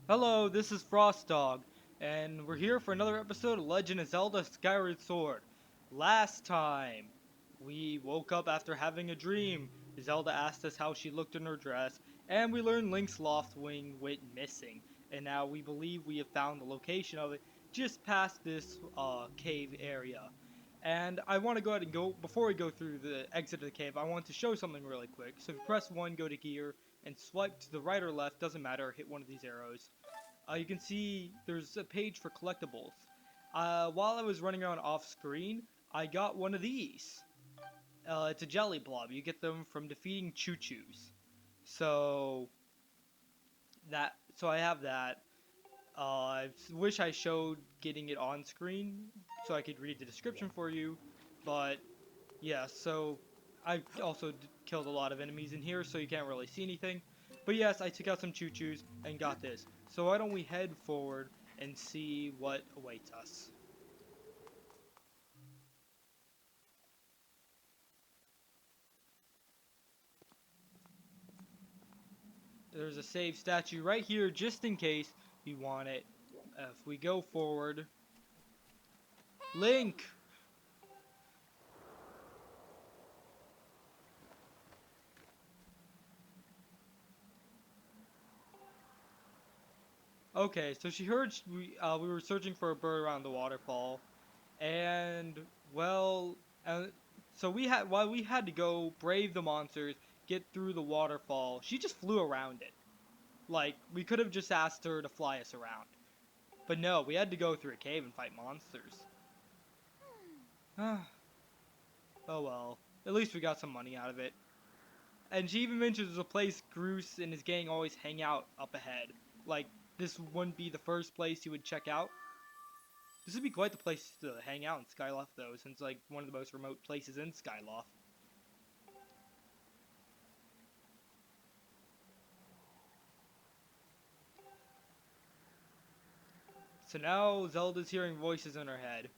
Hello, this is Frost Dog, and we're here for another episode of Legend of Zelda Skyward Sword. Last time, we woke up after having a dream. Zelda asked us how she looked in her dress, and we learned Link's loft wing went missing. And now we believe we have found the location of it just past this cave area. And I want to go ahead and before we go through the exit of the cave, I want to show something really quick. So if you press 1, go to gear, and swipe to the right or left, doesn't matter, hit one of these arrows. You can see there's a page for collectibles. While I was running around off screen, I got one of these. It's a jelly blob. You get them from defeating choo-choos. So so I have that. I wish I showed getting it on screen so I could read the description for you, but yeah. So I also killed a lot of enemies in here, so you can't really see anything. But yes, I took out some choo-choos and got this. So why don't we head forward and see what awaits us. There's a save statue right here just in case you want it. If we go forward, Link! Okay, so she heard we were searching for a bird around the waterfall, and well, so while we had to go brave the monsters, get through the waterfall. She just flew around it. Like we could have just asked her to fly us around, but no, we had to go through a cave and fight monsters. Oh well, at least we got some money out of it. And she even mentions there's a place Groose and his gang always hang out up ahead. Like this wouldn't be the first place you would check out. This would be quite the place to hang out in Skyloft, though, since like one of the most remote places in Skyloft. So now Zelda's hearing voices in her head.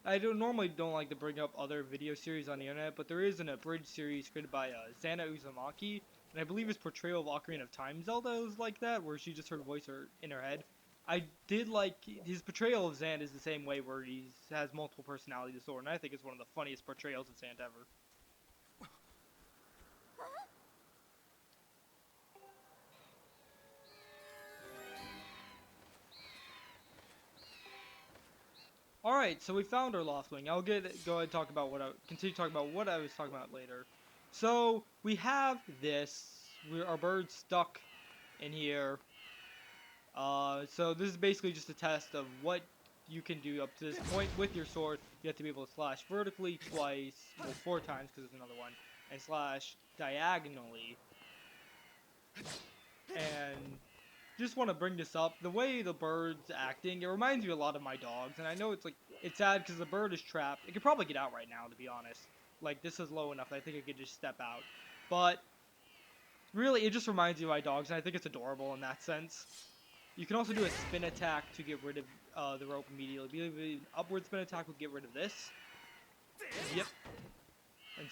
I don't like to bring up other video series on the internet, but there is an abridged series created by Zana Uzumaki, and I believe his portrayal of Ocarina of Time Zelda is like that, where she just heard a voice in her head. I did like his portrayal of Zan is the same way, where he has multiple personality disorder, and I think it's one of the funniest portrayals of Zan ever. All right, so we found our loft wing. I'll go ahead and continue talking about what I was talking about later. So we have this. Our bird's stuck in here. So this is basically just a test of what you can do up to this point with your sword. You have to be able to slash vertically twice, well 4 times because there's another one, and slash diagonally. And just want to bring this up. The way the bird's acting, it reminds me a lot of my dogs. And I know it's sad because the bird is trapped. It could probably get out right now, to be honest. Like, this is low enough. I think it could just step out. But really, it just reminds me of my dogs, and I think it's adorable in that sense. You can also do a spin attack to get rid of the rope immediately. I believe an upward spin attack would get rid of this. Yep. And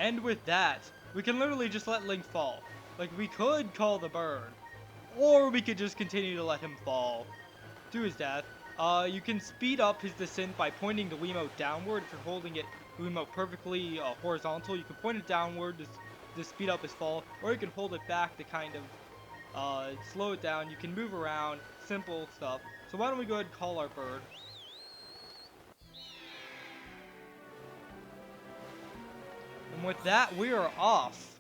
And with that, we can literally just let Link fall. Like, we could call the bird, or we could just continue to let him fall to his death. You can speed up his descent by pointing the Wiimote downward. If you're holding it, the Wiimote perfectly horizontal, you can point it downward to speed up his fall, or you can hold it back to kind of slow it down. You can move around, simple stuff. So why don't we go ahead and call our bird. And with that, we are off.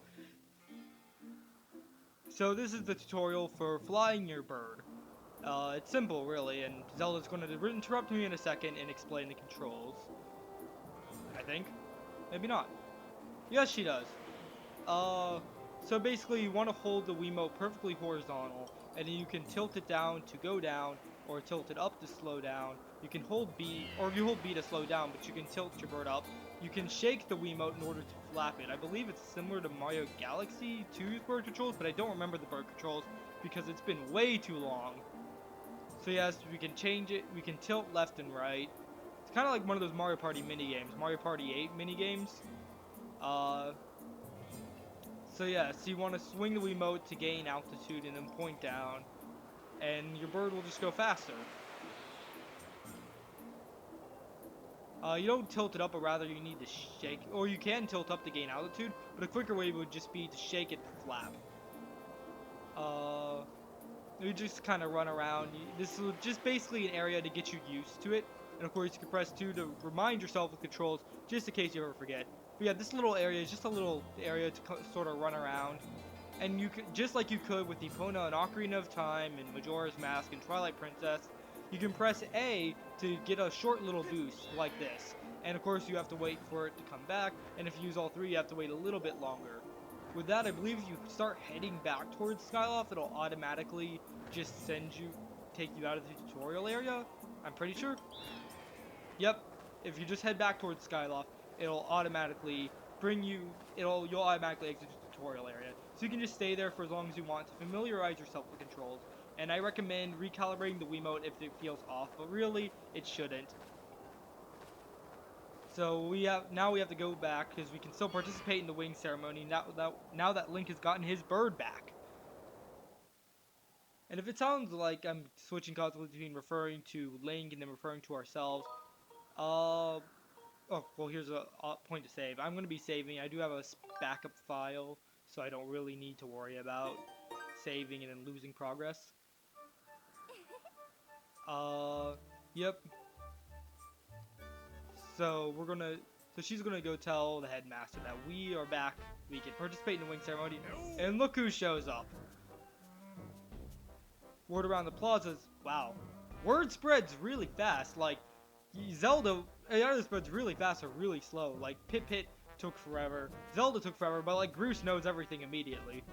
So this is the tutorial for flying your bird. It's simple, really, and Zelda's going to interrupt me in a second and explain the controls. I think. Maybe not. Yes, she does. So basically you want to hold the Wiimote perfectly horizontal, and then you can tilt it down to go down, or tilt it up to slow down. You can hold B, or you hold B to slow down, but you can tilt your bird up. You can shake the Wiimote in order to flap it. I believe it's similar to Mario Galaxy 2's bird controls, but I don't remember the bird controls because it's been way too long. So yes, we can change it. We can tilt left and right. It's kind of like one of those Mario Party minigames, Mario Party 8 minigames. So yeah, so you want to swing the Wiimote to gain altitude and then point down, and your bird will just go faster. You don't tilt it up, but rather you need to shake, or you can tilt up to gain altitude, but a quicker way would just be to shake it to flap. You just kind of run around. This is just basically an area to get you used to it, and of course you can press 2 to remind yourself of the controls, just in case you ever forget. But yeah, this little area is just a little area to sort of run around. And you could, just like you could with Epona and Ocarina of Time and Majora's Mask and Twilight Princess, you can press A to get a short little boost like this. And of course you have to wait for it to come back, and if you use all 3 you have to wait a little bit longer. With that, I believe if you start heading back towards Skyloft, it'll automatically just take you out of the tutorial area. I'm pretty sure. Yep, if you just head back towards Skyloft, it'll automatically you'll automatically exit the tutorial area. So you can just stay there for as long as you want to familiarize yourself with controls. And I recommend recalibrating the Wiimote if it feels off, but really, it shouldn't. So now we have to go back because we can still participate in the wing ceremony now that Link has gotten his bird back. And if it sounds like I'm switching constantly between referring to Link and then referring to ourselves, oh, well, here's a point to save. I'm going to be saving. I do have a backup file, so I don't really need to worry about saving and then losing progress. Yep. So she's gonna go tell the headmaster that we are back. We can participate in the wing ceremony, and look who shows up. Word around the plaza is, wow, word spreads really fast. Like, Zelda, either spreads really fast or really slow. Like, Pit took forever, Zelda took forever, but like Groose knows everything immediately.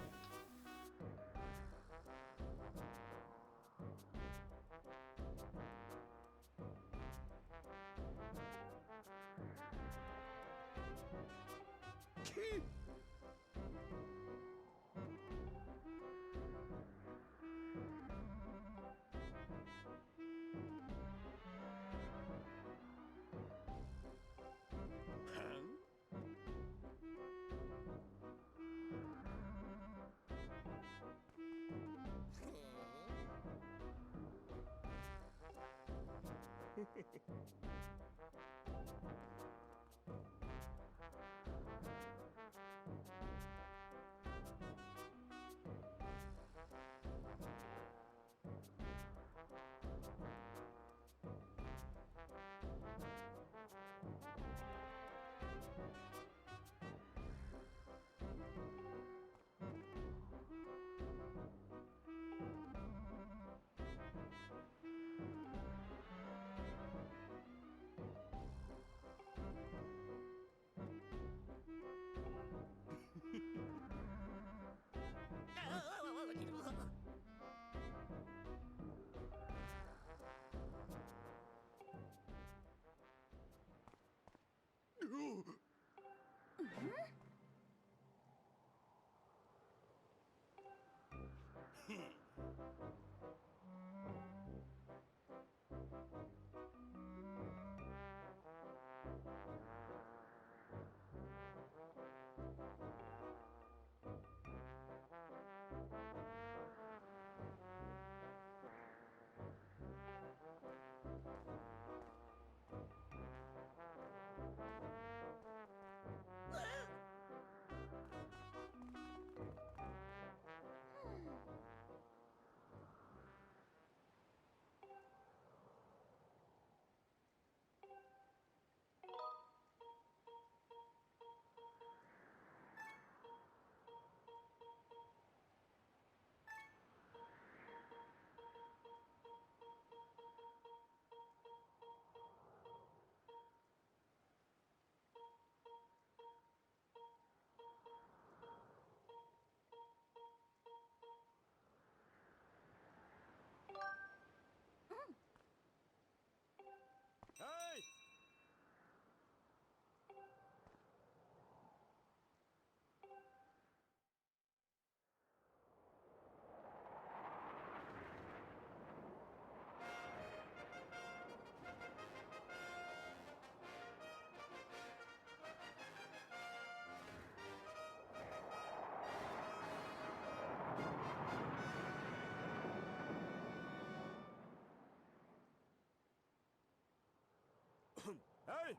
Hey!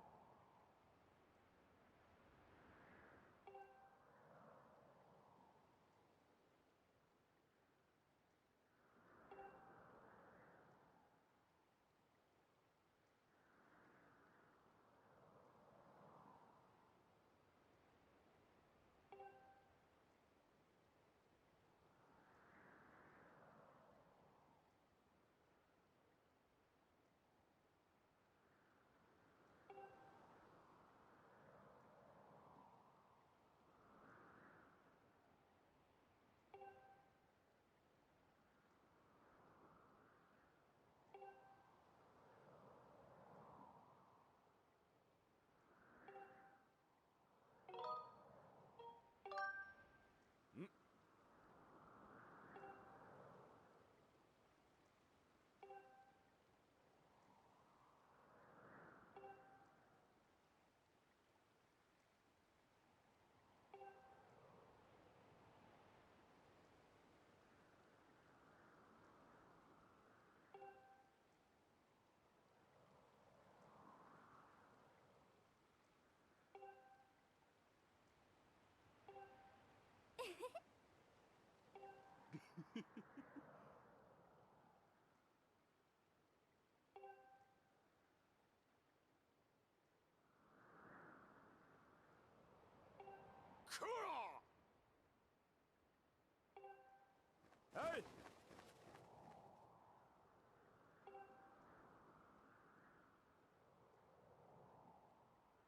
Hey!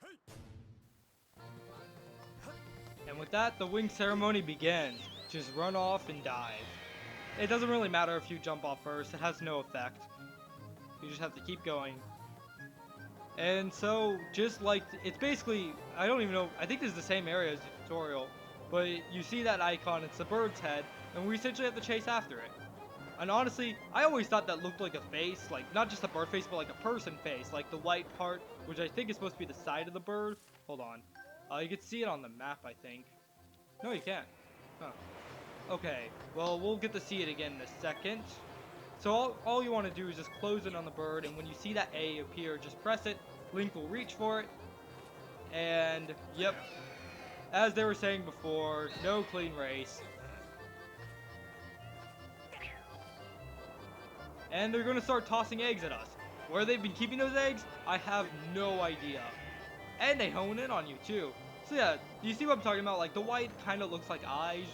Hey! And with that, the wing ceremony begins. Just run off and dive. It doesn't really matter if you jump off first, it has no effect. You just have to keep going. And so, just like, it's basically, I don't even know, I think this is the same area as the tutorial, but you see that icon, it's the bird's head, and we essentially have to chase after it. And honestly, I always thought that looked like a face, like, not just a bird face, but like a person face, like the white part, which I think is supposed to be the side of the bird. Hold on. You can see it on the map, I think. No, you can't. Huh. Okay, well, we'll get to see it again in a second. So all you want to do is just close it on the bird, and when you see that A appear, just press it. Link will reach for it. And, yep, as they were saying before, no clean race. And they're going to start tossing eggs at us. Where they've been keeping those eggs, I have no idea. And they hone in on you, too. So yeah, do you see what I'm talking about? Like, the white kind of looks like eyes,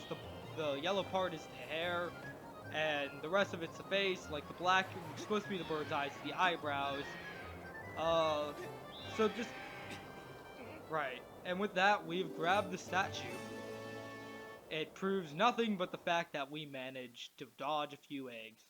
the yellow part is the hair, and the rest of it's the face. Like, the black, which is supposed to be the bird's eyes, the eyebrows. So just... Right. And with that, we've grabbed the statue. It proves nothing but the fact that we managed to dodge a few eggs.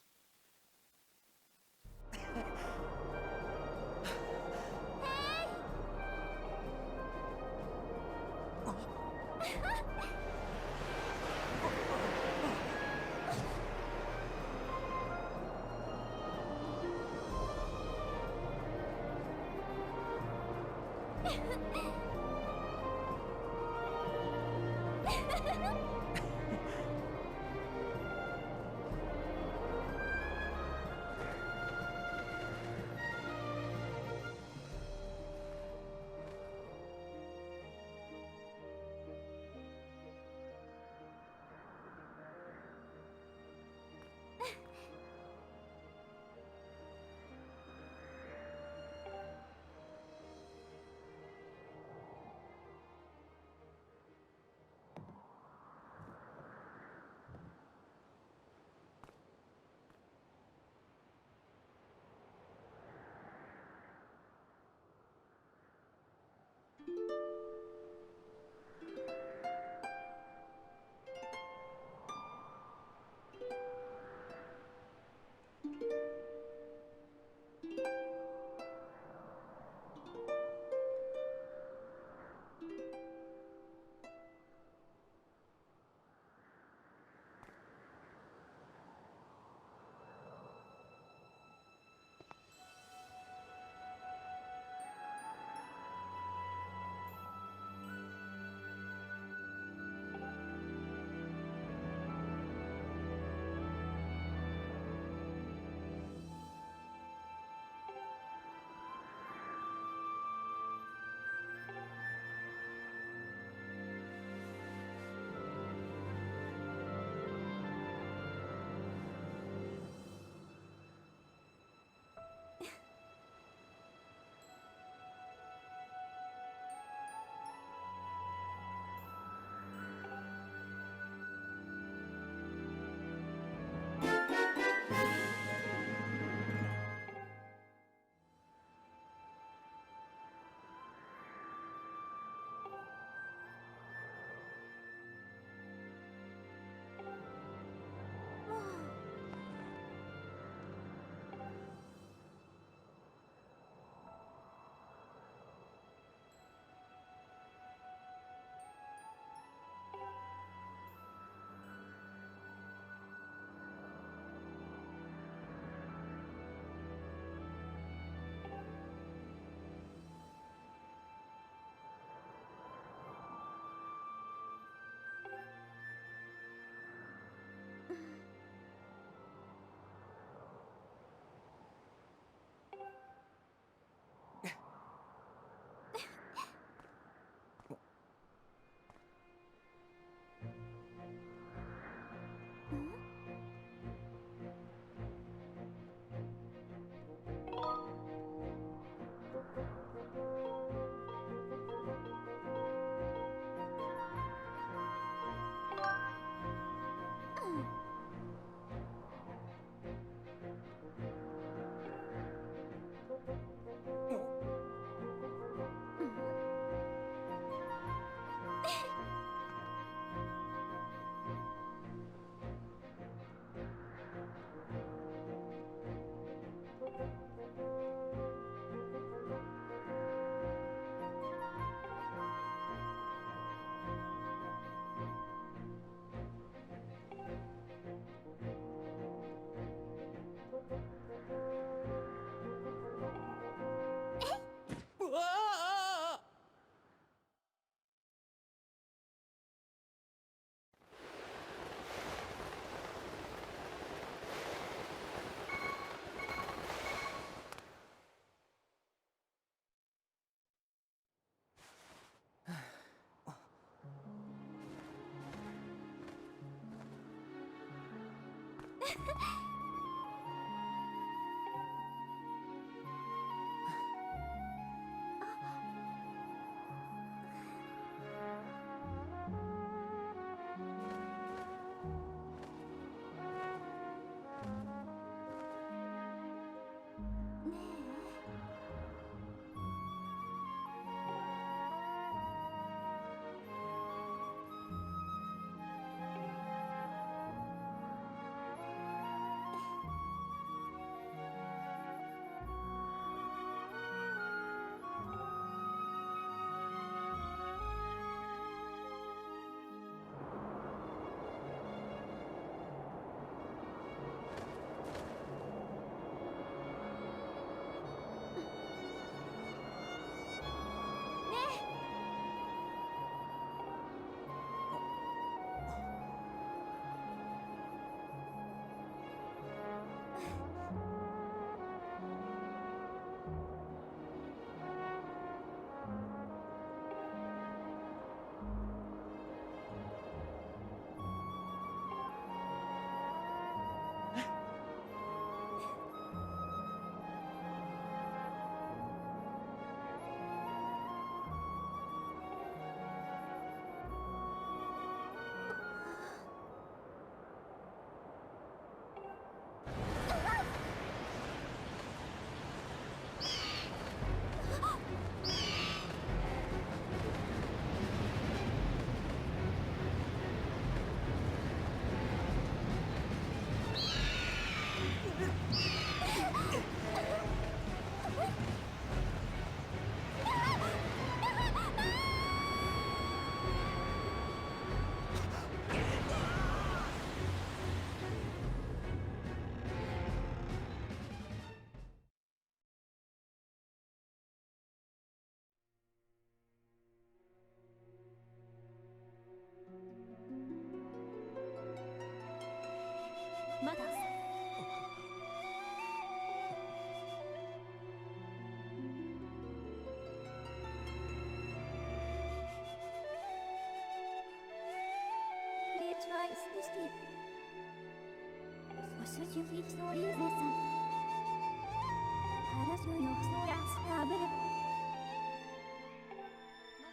まだ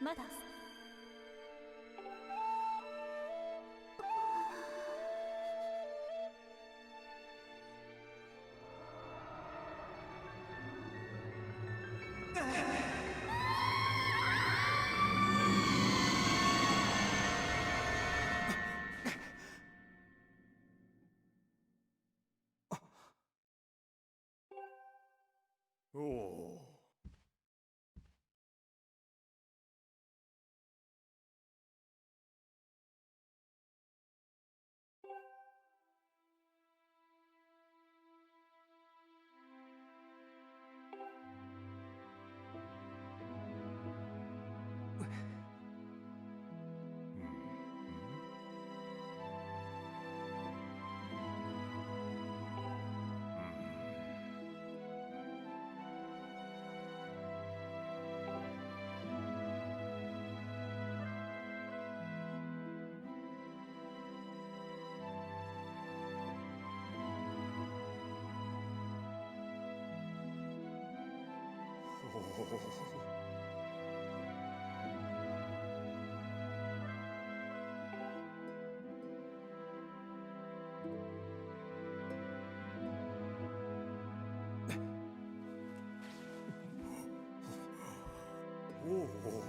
まだおお。おお。おお。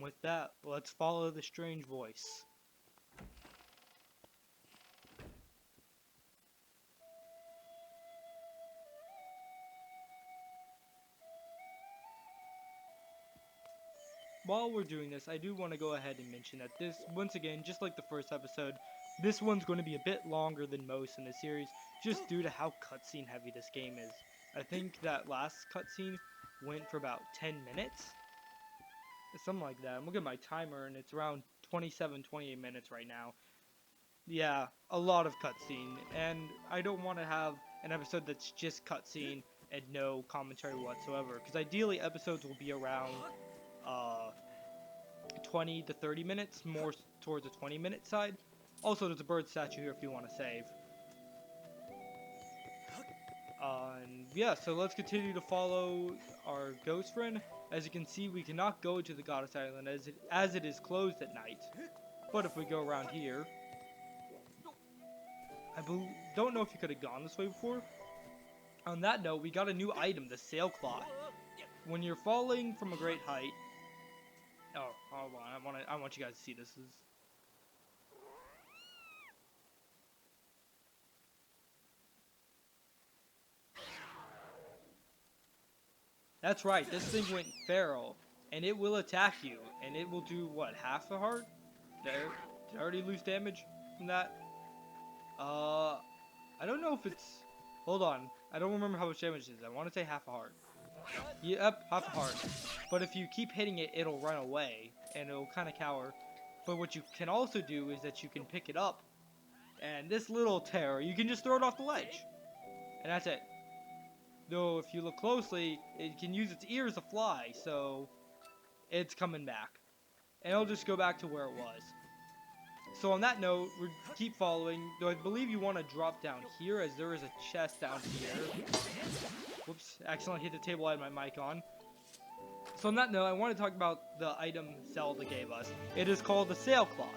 with that, let's follow the strange voice. While we're doing this, I do want to go ahead and mention that this, once again, just like the first episode, this one's going to be a bit longer than most in the series, just due to how cutscene heavy this game is. I think that last cutscene went for about 10 minutes, something like that. I'm looking at my timer and it's around 28 minutes right now. Yeah, a lot of cutscene, and I don't want to have an episode that's just cutscene and no commentary whatsoever, because ideally episodes will be around 20 to 30 minutes, more towards the 20-minute side. Also, there's a bird statue here if you want to save. And yeah, so let's continue to follow our ghost friend. As you can see, we cannot go to the Goddess Island as it is closed at night. But if we go around here, I don't know if you could have gone this way before. On that note, we got a new item, the sailcloth. When you're falling from a great height, oh, hold on, I want you guys to see this. That's right, this thing went feral, and it will attack you, and it will do, what, half a heart? Did I already lose damage from that? I don't know if it's, hold on, I don't remember how much damage it is. I want to say half a heart. Yep, half a heart. But if you keep hitting it, it'll run away, and it'll kind of cower. But what you can also do is that you can pick it up, and this little terror, you can just throw it off the ledge. And that's it. Though, if you look closely, it can use its ears to fly, so it's coming back. And it'll just go back to where it was. So on that note, we keep following, though I believe you want to drop down here, as there is a chest down here. Whoops, accidentally hit the table I had my mic on. So on that note, I want to talk about the item Zelda gave us. It is called the sailcloth.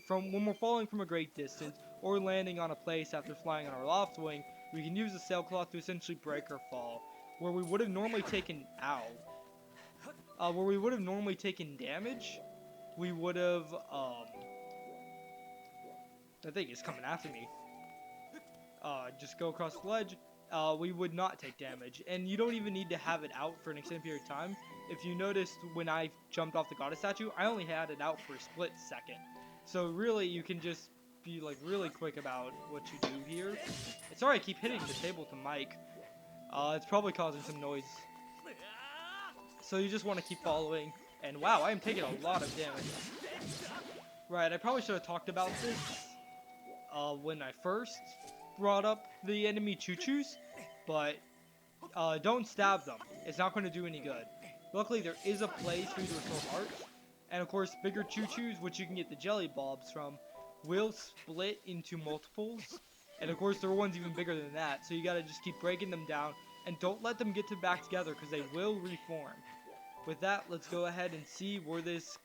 From when we're falling from a great distance, or landing on a place after flying on our loft wing, we can use the sailcloth to essentially break our fall. Where we would have normally taken, where we would have normally taken damage, we would have, I think it's coming after me. Just go across the ledge. We would not take damage, and you don't even need to have it out for an extended period of time. If you noticed when I jumped off the goddess statue, I only had it out for a split second. So really, you can just be like really quick about what you do here. Sorry, I keep hitting the table with the mic. It's probably causing some noise. So you just want to keep following, and wow, I am taking a lot of damage. Right, I probably should have talked about this when I first brought up the enemy choo-choos, but don't stab them. It's not going to do any good. Luckily, there is a place for you to restore hearts, and of course, bigger choo-choos, which you can get the jelly bulbs from, will split into multiples, and of course, there are ones even bigger than that, so you gotta just keep breaking them down, and don't let them get back together, because they will reform. With that, let's go ahead and see where this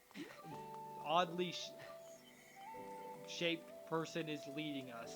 oddly shaped person is leading us.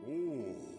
おお。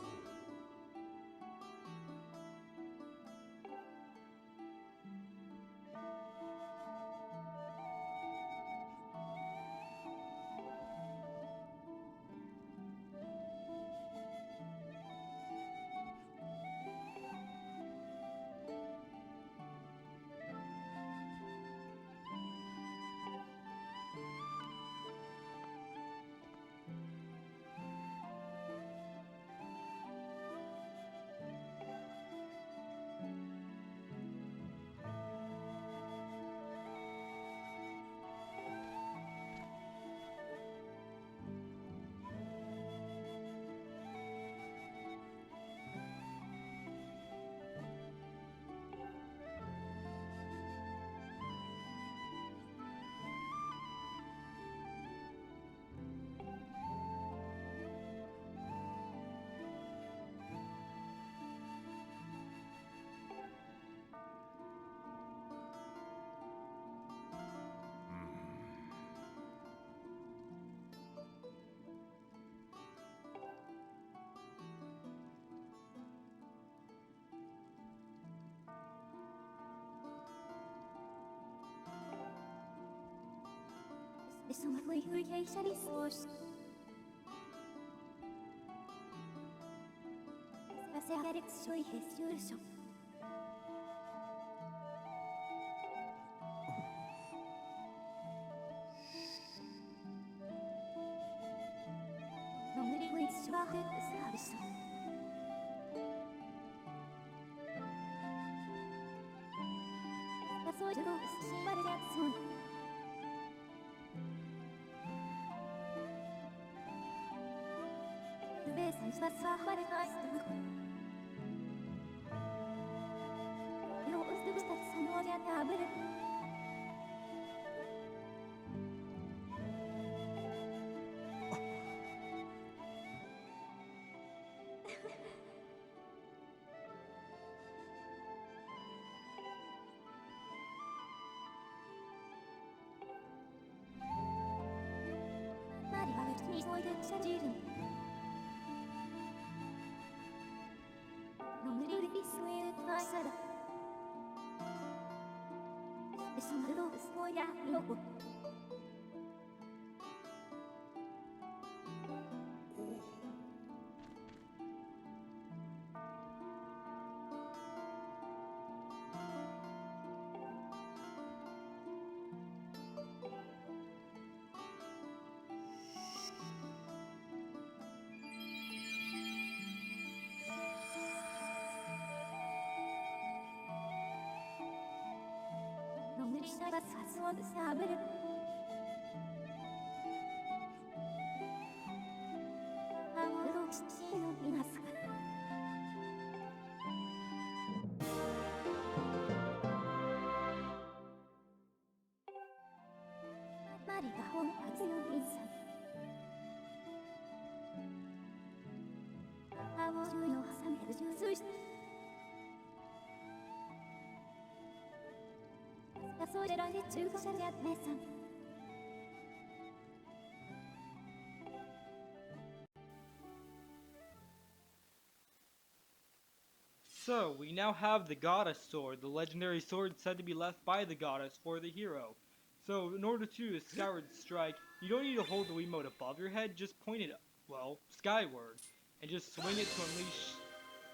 So, we now have the goddess sword, the legendary sword said to be left by the goddess for the hero. So, in order to use Skyward Strike, you don't need to hold the Wiimote above your head, just point it, well, skyward, and just swing it to unleash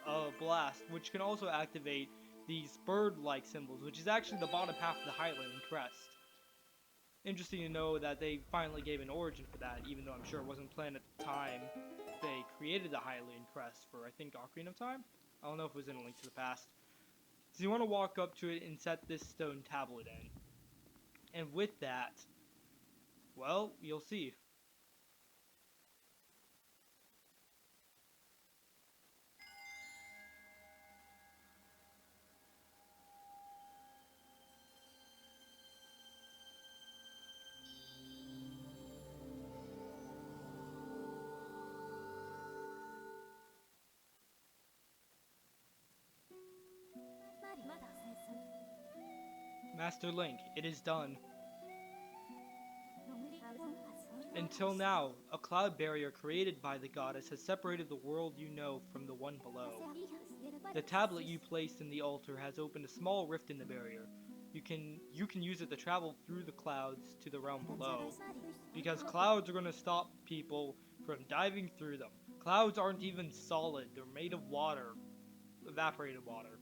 a blast, which can also activate these bird-like symbols, which is actually the bottom half of the Highland crest. Interesting to know that they finally gave an origin for that, even though I'm sure it wasn't planned at the time they created the Hylian crest for, I think, Ocarina of Time? I don't know if it was in A Link to the Past. So you want to walk up to it and set this stone tablet in. And with that, well, you'll see. Master Link, it is done. Until now, a cloud barrier created by the goddess has separated the world you know from the one below. The tablet you placed in the altar has opened a small rift in the barrier. You can use it to travel through the clouds to the realm below. Because clouds are going to stop people from diving through them. Clouds aren't even solid, they're made of water. Evaporated water.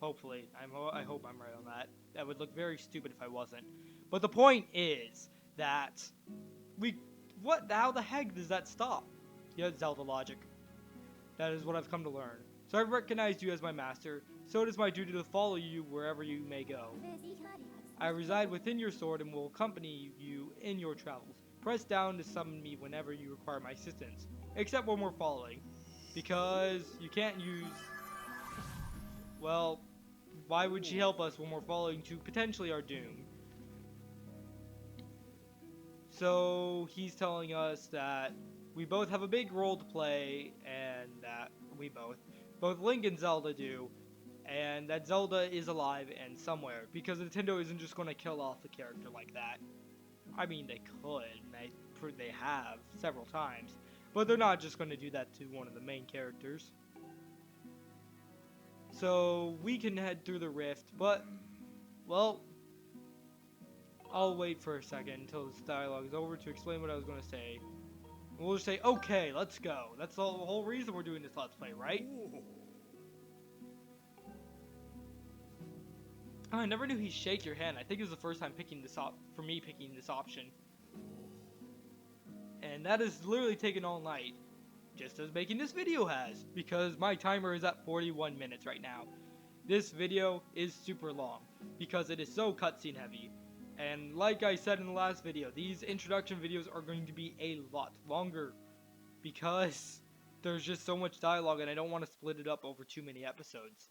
Hopefully. I hope I'm right on that. That would look very stupid if I wasn't. But the point is that how the heck does that stop? Yeah, Zelda logic. That is what I've come to learn. So I've recognized you as my master, so it is my duty to follow you wherever you may go. I reside within your sword and will accompany you in your travels. Press down to summon me whenever you require my assistance. Except when we're following. Because you can't use... Well, why would she help us when we're following to potentially our doom? So he's telling us that we both have a big role to play, and that both Link and Zelda do, and that Zelda is alive and somewhere, because Nintendo isn't just going to kill off the character like that. I mean, they could, and they have several times, but they're not just going to do that to one of the main characters. So we can head through the rift, but, well, I'll wait for a second until this dialogue is over to explain what I was going to say. We'll just say, okay, let's go. That's the whole reason we're doing this Let's Play, right? Oh, I never knew he'd shake your hand. I think it was the first time picking this option. And that has literally taken all night. Just as making this video has. Because my timer is at 41 minutes right now. This video is super long. Because it is so cutscene heavy. And like I said in the last video, these introduction videos are going to be a lot longer because there's just so much dialogue and I don't want to split it up over too many episodes.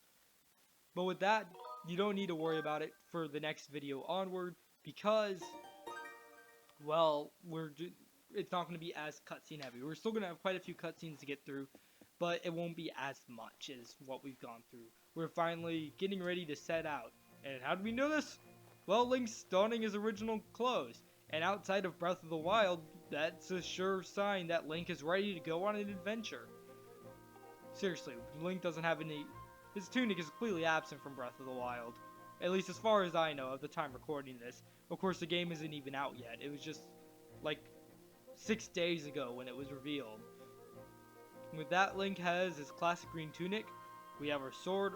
But with that, you don't need to worry about it for the next video onward because, well, it's not going to be as cutscene heavy. We're still going to have quite a few cutscenes to get through, but it won't be as much as what we've gone through. We're finally getting ready to set out. And how do we know this? Well, Link's donning his original clothes, and outside of Breath of the Wild, that's a sure sign that Link is ready to go on an adventure. Seriously, Link doesn't have any... His tunic is completely absent from Breath of the Wild. At least as far as I know at the time recording this. Of course, the game isn't even out yet. It was just, like, 6 days ago when it was revealed. With that, Link has his classic green tunic. We have our sword...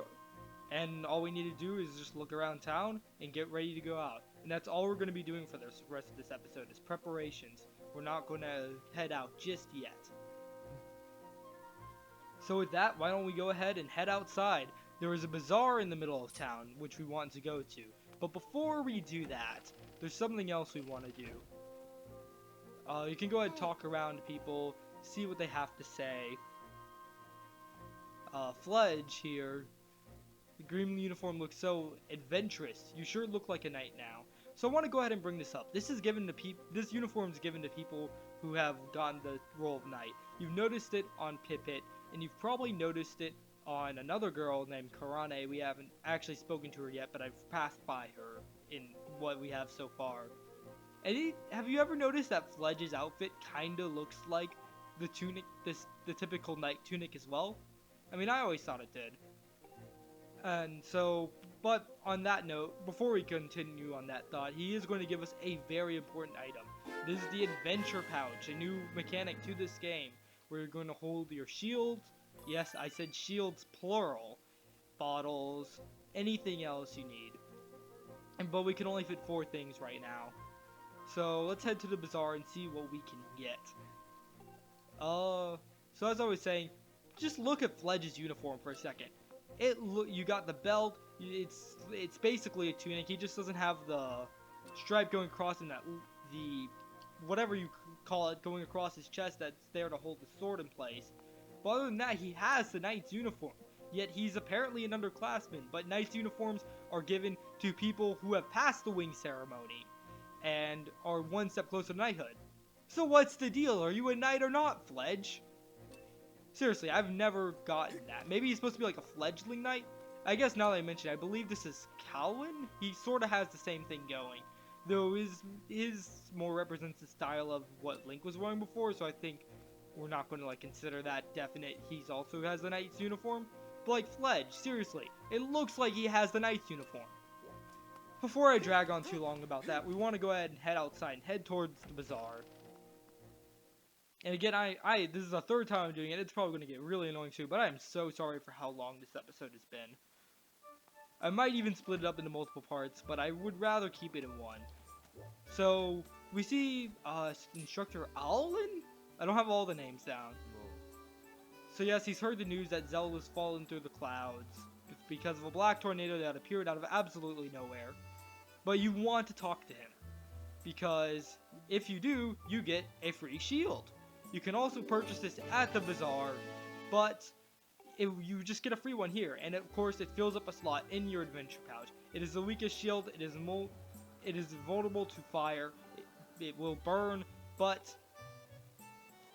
And all we need to do is just look around town and get ready to go out. And that's all we're going to be doing for the rest of this episode is preparations. We're not going to head out just yet. So with that, why don't we go ahead and head outside. There is a bazaar in the middle of town which we want to go to. But before we do that, there's something else we want to do. You can go ahead and talk around to people, see what they have to say. Fledge here, the green uniform looks so adventurous. You sure look like a knight now. So I want to go ahead and bring this up. This uniform is given to people who have gotten the role of knight. You've noticed it on Pipit, and you've probably noticed it on another girl named Karane. We haven't actually spoken to her yet, but I've passed by her in what we have so far. And have you ever noticed that Fledge's outfit kinda looks like the tunic, the typical knight tunic as well? I mean, I always thought it did. And so, but on that note, before we continue on that thought, he is going to give us a very important item. This is the adventure pouch, a new mechanic to this game, where you're going to hold your shields. Yes, I said shields plural. Bottles, anything else you need. But we can only fit 4 things right now. So let's head to the bazaar and see what we can get. So as I was saying, just look at Fledge's uniform for a second. You got the belt. It's basically a tunic. He just doesn't have the stripe going across in the whatever you call it going across his chest that's there to hold the sword in place. But other than that, he has the knight's uniform. Yet he's apparently an underclassman. But knight's uniforms are given to people who have passed the wing ceremony and are one step closer to knighthood. So what's the deal? Are you a knight or not, Fledge? Seriously, I've never gotten that. Maybe he's supposed to be like a fledgling knight? I guess now that I mention it, I believe this is Calwyn? He sort of has the same thing going. Though his more represents the style of what Link was wearing before, so I think we're not going to like consider that definite. He's also has the knight's uniform. But like Fledge, seriously, it looks like he has the knight's uniform. Before I drag on too long about that, we want to go ahead and head outside and head towards the bazaar. And again, this is the 3rd time I'm doing it. It's probably going to get really annoying too, but I am so sorry for how long this episode has been. I might even split it up into multiple parts, but I would rather keep it in one. So, we see Instructor Alwyn? I don't have all the names down. So yes, he's heard the news that Zelda's fallen through the clouds because of a black tornado that appeared out of absolutely nowhere. But you want to talk to him, because if you do, you get a free shield. You can also purchase this at the bazaar, but you just get a free one here, and of course it fills up a slot in your adventure pouch. It is the weakest shield. It is vulnerable to fire. It will burn, but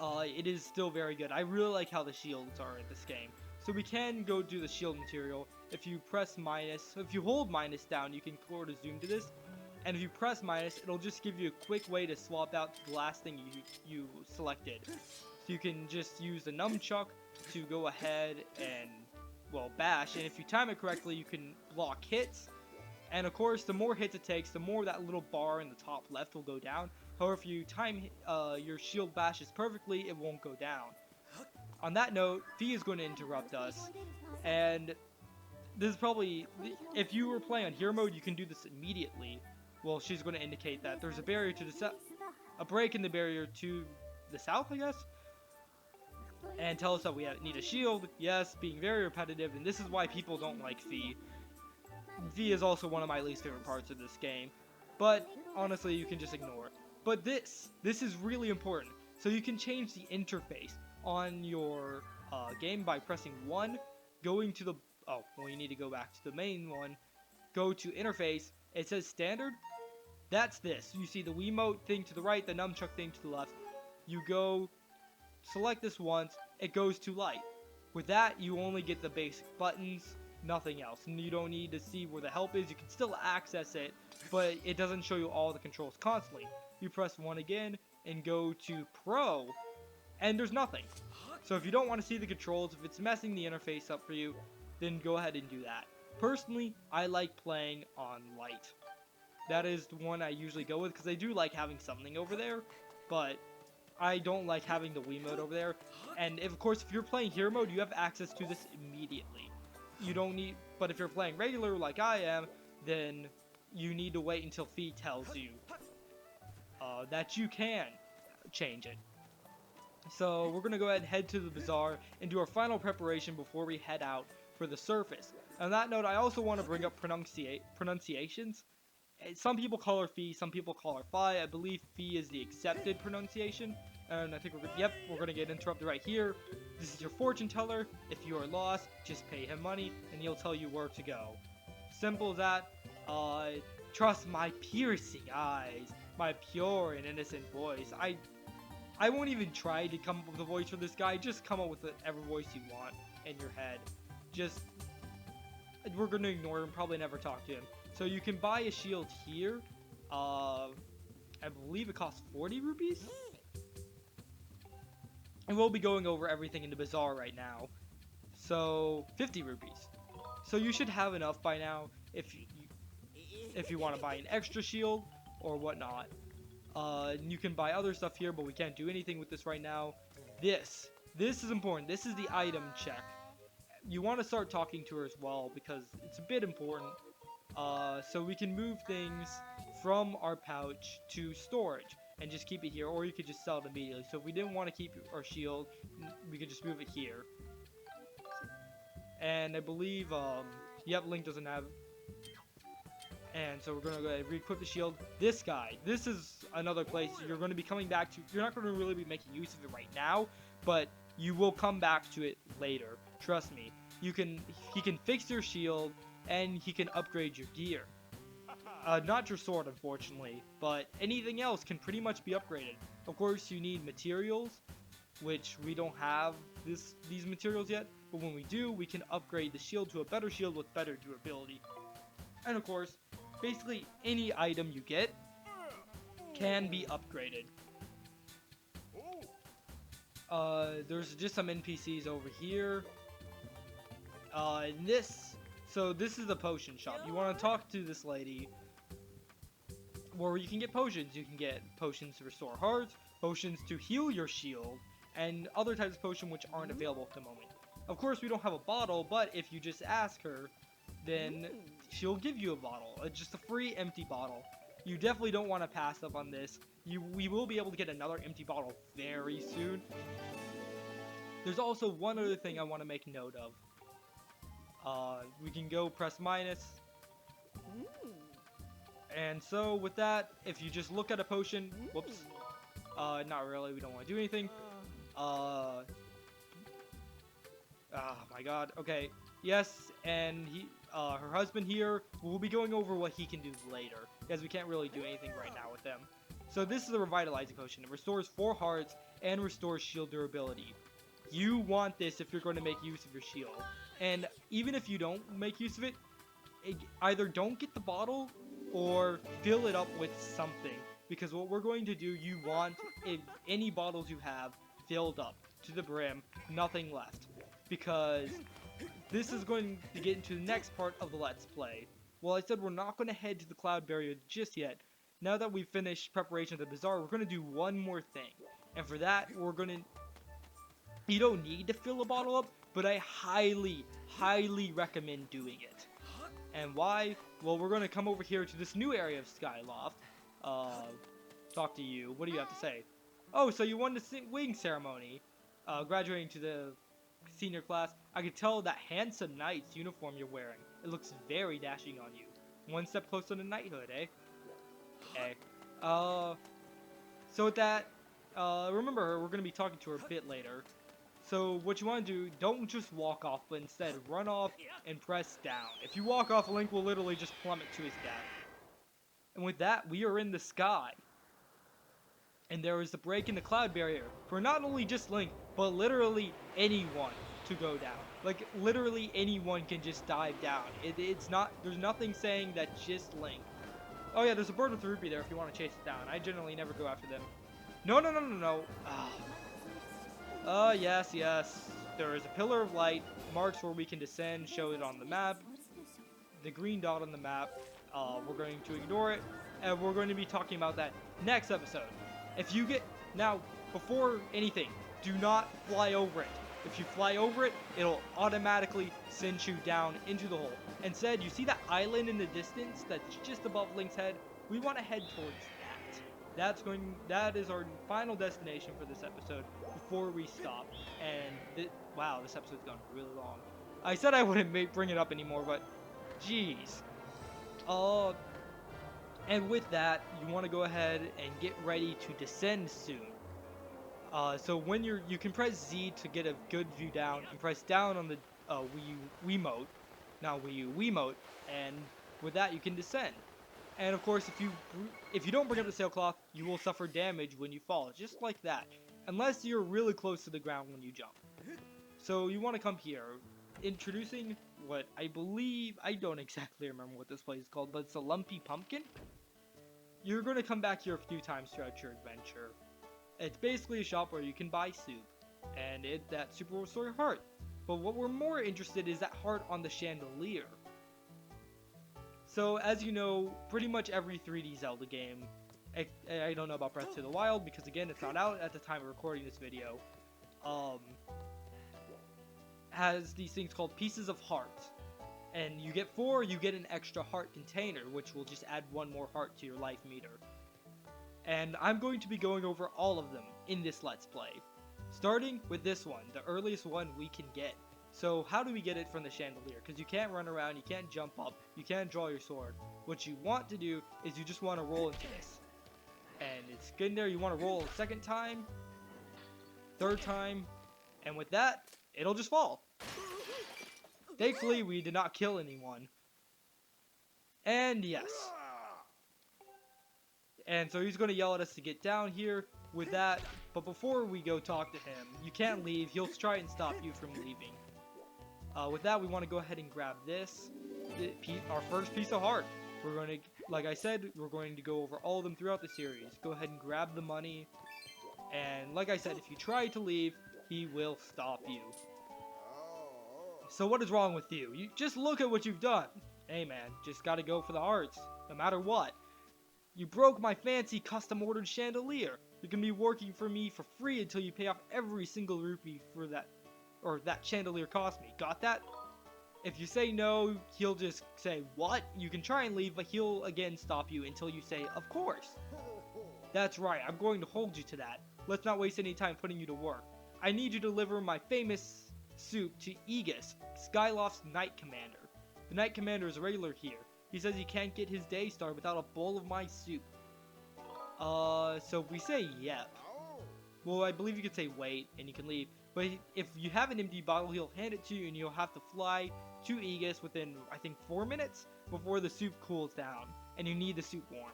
it is still very good. I really like how the shields are in this game. So we can go do the shield material. If you hold minus down, you can sort of zoom to this. And if you press minus, it'll just give you a quick way to swap out to the last thing you selected. So you can just use the nunchuck to go ahead and, well, bash. And if you time it correctly, you can block hits. And of course, the more hits it takes, the more that little bar in the top left will go down. However, if you time your shield bashes perfectly, it won't go down. On that note, Fee is going to interrupt us. And this is probably, if you were playing on hero mode, you can do this immediately. Well, she's going to indicate that there's a barrier to the a break in the barrier to the south, I guess. And tell us that we need a shield. Yes, being very repetitive, and this is why people don't like Fee. Fee is also one of my least favorite parts of this game. But honestly, you can just ignore it. But this is really important. So you can change the interface on your game by pressing 1, going to the, oh, well, you need to go back to the main one. Go to interface. It says standard. That's this. You see the Wiimote thing to the right, the nunchuck thing to the left. You go, select this once, it goes to light. With that, you only get the basic buttons, nothing else. And you don't need to see where the help is. You can still access it, but it doesn't show you all the controls constantly. You press 1 again and go to Pro, and there's nothing. So if you don't want to see the controls, if it's messing the interface up for you, then go ahead and do that. Personally, I like playing on light. That is the one I usually go with, because I do like having something over there, but I don't like having the Wiimote over there. And of course, if you're playing hero mode, you have access to this immediately. You don't need, but if you're playing regular like I am, then you need to wait until Fee tells you that you can change it. So we're going to go ahead and head to the bazaar and do our final preparation before we head out for the surface. On that note, I also want to bring up pronunciations. Some people call her Fee, some people call her Fi. I believe Fee is the accepted pronunciation. And I think we're gonna get interrupted right here. This is your fortune teller. If you are lost, just pay him money and he'll tell you where to go. Simple as that. Trust my piercing eyes, my pure and innocent voice. I won't even try to come up with a voice for this guy. Just come up with whatever voice you want in your head. Just, we're gonna ignore him, probably never talk to him. So you can buy a shield here. I believe it costs 40 rupees? And we'll be going over everything in the bazaar right now. So, 50 rupees. So you should have enough by now if you want to buy an extra shield or whatnot. You can buy other stuff here, but we can't do anything with this right now. This is important. This is the item check. You want to start talking to her as well because it's a bit important. So we can move things from our pouch to storage and just keep it here, or you could just sell it immediately. So if we didn't want to keep our shield, we could just move it here. And I believe, yep, Link doesn't have. And so we're going to go ahead and re-equip the shield. This guy, this is another place you're going to be coming back to. You're not going to really be making use of it right now, but you will come back to it later. Trust me. He can fix your shield, and he can upgrade your gear. Not your sword, unfortunately, but anything else can pretty much be upgraded. Of course, you need materials, which we don't have these materials yet, but when we do, we can upgrade the shield to a better shield with better durability. And of course, basically any item you get can be upgraded. There's just some NPCs over here. So this is the potion shop. You want to talk to this lady, where you can get potions. You can get potions to restore hearts, potions to heal your shield, and other types of potion which aren't available at the moment. Of course, we don't have a bottle, but if you just ask her, then she'll give you a bottle. It's just a free empty bottle. You definitely don't want to pass up on this. We will be able to get another empty bottle very soon. There's also one other thing I want to make note of. We can go press minus. And so with that, if you just look at a potion, whoops, not really, we don't want to do anything. Oh my god, okay, yes, and her husband here, we'll be going over what he can do later, because we can't really do anything right now with them. So this is a revitalizing potion. It restores 4 hearts and restores shield durability. You want this if you're going to make use of your shield. And even if you don't make use of it, either don't get the bottle or fill it up with something. Because what we're going to do, you want any bottles you have filled up to the brim, nothing left. Because this is going to get into the next part of the Let's Play. Well, I said we're not going to head to the Cloud Barrier just yet. Now that we've finished preparation of the Bazaar, we're going to do one more thing. And for that, we're going to... You don't need to fill a bottle up, but I highly, highly recommend doing it. And why? Well, we're going to come over here to this new area of Skyloft. Talk to you. What do you have to say? Oh, so you won the wing ceremony. Graduating to the senior class. I could tell that handsome knight's uniform you're wearing. It looks very dashing on you. One step closer to knighthood, eh? Okay. So with that, remember, we're going to be talking to her a bit later. So what you want to do, don't just walk off, but instead run off and press down. If you walk off, Link will literally just plummet to his death. And with that, we are in the sky. And there is a break in the cloud barrier for not only just Link, but literally anyone to go down. Like, literally anyone can just dive down. It's not, there's nothing saying that just Link. Oh yeah, there's a bird with a rupee there if you want to chase it down. I generally never go after them. No. Yes. There is a pillar of light, marks where we can descend, show it on the map. The green dot on the map, we're going to ignore it, and we're going to be talking about that next episode. If you get, now, before anything, do not fly over it. If you fly over it, it'll automatically send you down into the hole. Instead, you see that island in the distance that's just above Link's head? We want to head towards that. That is our final destination for this episode before we stop. And wow, this episode's gone really long. I said I wouldn't bring it up anymore, but jeez. And with that, you want to go ahead and get ready to descend soon. So when you can press Z to get a good view down, and press down on the Wiimote, not Wii U, Wiimote, and with that you can descend. And of course, if you don't bring up the sailcloth, you will suffer damage when you fall, just like that, unless you're really close to the ground when you jump. So you want to come here, introducing what I believe, I don't exactly remember what this place is called, but it's a lumpy pumpkin. You're going to come back here a few times throughout your adventure. It's basically a shop where you can buy soup, and that soup will restore your heart. But what we're more interested in is that heart on the chandelier. So as you know, pretty much every 3D Zelda game, I don't know about Breath of the Wild because again it's not out at the time of recording this video, has these things called pieces of heart. And you get 4, you get an extra heart container, which will just add 1 more heart to your life meter. And I'm going to be going over all of them in this Let's Play. Starting with this one, the earliest one we can get. So how do we get it from the chandelier? Because you can't run around, you can't jump up, you can't draw your sword. What you want to do is you just want to roll into this. And it's good in there, you want to roll a 2nd time, 3rd time, and with that, it'll just fall. Thankfully, we did not kill anyone. And yes. And so he's going to yell at us to get down here with that. But before we go talk to him, you can't leave. He'll try and stop you from leaving. With that, we want to go ahead and grab this. Our first piece of heart. We're going to, like I said, we're going to go over all of them throughout the series. Go ahead and grab the money. And like I said, if you try to leave, he will stop you. So what is wrong with you? You just look at what you've done. Hey man, just gotta go for the hearts, no matter what. You broke my fancy custom ordered chandelier. You can be working for me for free until you pay off every single rupee for that, or that chandelier cost me. Got that? If you say no, he'll just say, what? You can try and leave, but he'll again stop you until you say, of course. That's right, I'm going to hold you to that. Let's not waste any time putting you to work. I need you to deliver my famous soup to Aegis, Skyloft's Knight Commander. The Knight Commander is a regular here. He says he can't get his day started without a bowl of my soup. So we say yep. Well, I believe you could say wait, and you can leave. But if you have an empty bottle, he'll hand it to you, and you'll have to fly to Aegis within, I think, 4 minutes before the soup cools down, and you need the soup warm.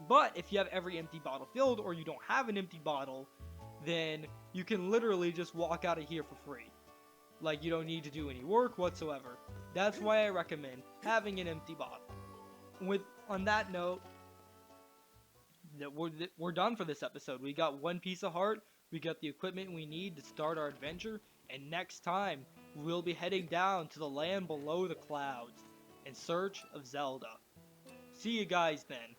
But if you have every empty bottle filled, or you don't have an empty bottle, then you can literally just walk out of here for free. Like, you don't need to do any work whatsoever. That's why I recommend having an empty bottle. On that note, we're done for this episode. We got 1 piece of heart, we got the equipment we need to start our adventure, and next time, we'll be heading down to the land below the clouds in search of Zelda. See you guys then.